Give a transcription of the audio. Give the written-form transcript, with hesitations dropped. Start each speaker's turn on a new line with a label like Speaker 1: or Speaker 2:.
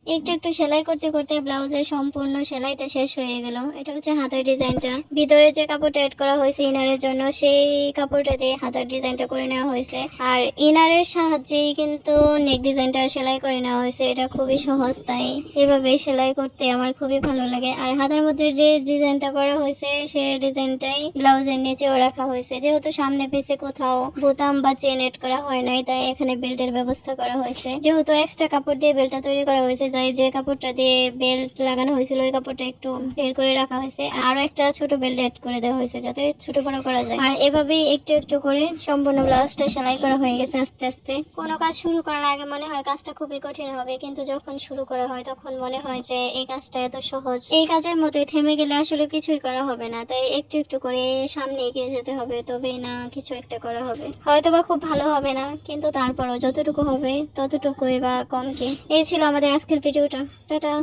Speaker 1: একটু একটু সেলাই করতে করতে ব্লাউজের সম্পূর্ণ সেলাইটা শেষ হয়ে গেল। এটা হচ্ছে হাতার ডিজাইনটা, ভিতরে যে কাপড়টা অ্যাড করা হয়েছে ইনারের জন্য সেই কাপড়টা দিয়ে হাতার ডিজাইনটা করে নেওয়া হয়েছে। আর ইনারের সাহায্যেই কিন্তু নেক ডিজাইনটা সেলাই করে নেওয়া হয়েছে। এটা খুবই সহজ, তাই এভাবে সেলাই করতে আমার খুবই ভালো লাগে। আর হাতার মধ্যে যে ডিজাইনটা করা হয়েছে সেই ডিজাইনটাই ব্লাউজের নিচেও রাখা হয়েছে। যেহেতু সামনে পিছে কোথাও বোতাম বা চেন এড করা হয় নাই, তাই এখানে বেল্টের ব্যবস্থা করা হয়েছে। যেহেতু এক্সট্রা কাপড় দিয়ে বেল্টটা তৈরি করা হয়েছে, তাই যে কাপড়টা দিয়ে বেল্ট লাগানো হয়েছিল ওই কাপড়টা একটু বের করে রাখা হয়েছে। আরো একটা ছোট বেল্ট এড করে দেওয়া হয়েছে যাতে ছোট বড় করা যায়। আর এভাবেই একটু একটু করে সম্পূর্ণ ব্লাউজটা সেলাই করা হয়ে গেছে আস্তে আস্তে। কোনো কাজ শুরু করার আগে মনে হয় কাজটা খুবই কঠিন হবে, কিন্তু যখন শুরু করা হয় তখন মনে হয় যে এই কাজটা এত সহজ। এই কাজের মধ্যে থেমে গেলে আসলে কিছুই করা হবে না, তাই একটু একটু করে সামনে এগিয়ে যেতে হবে, তবেই না কিছু একটা করা হবে। হয়তো বা খুব ভালো হবে না, কিন্তু তারপরও যতটুকু হবে ততটুকুই বা কম কি। এই ছিল আমাদের আজকের ভিডিওটা। টাটা।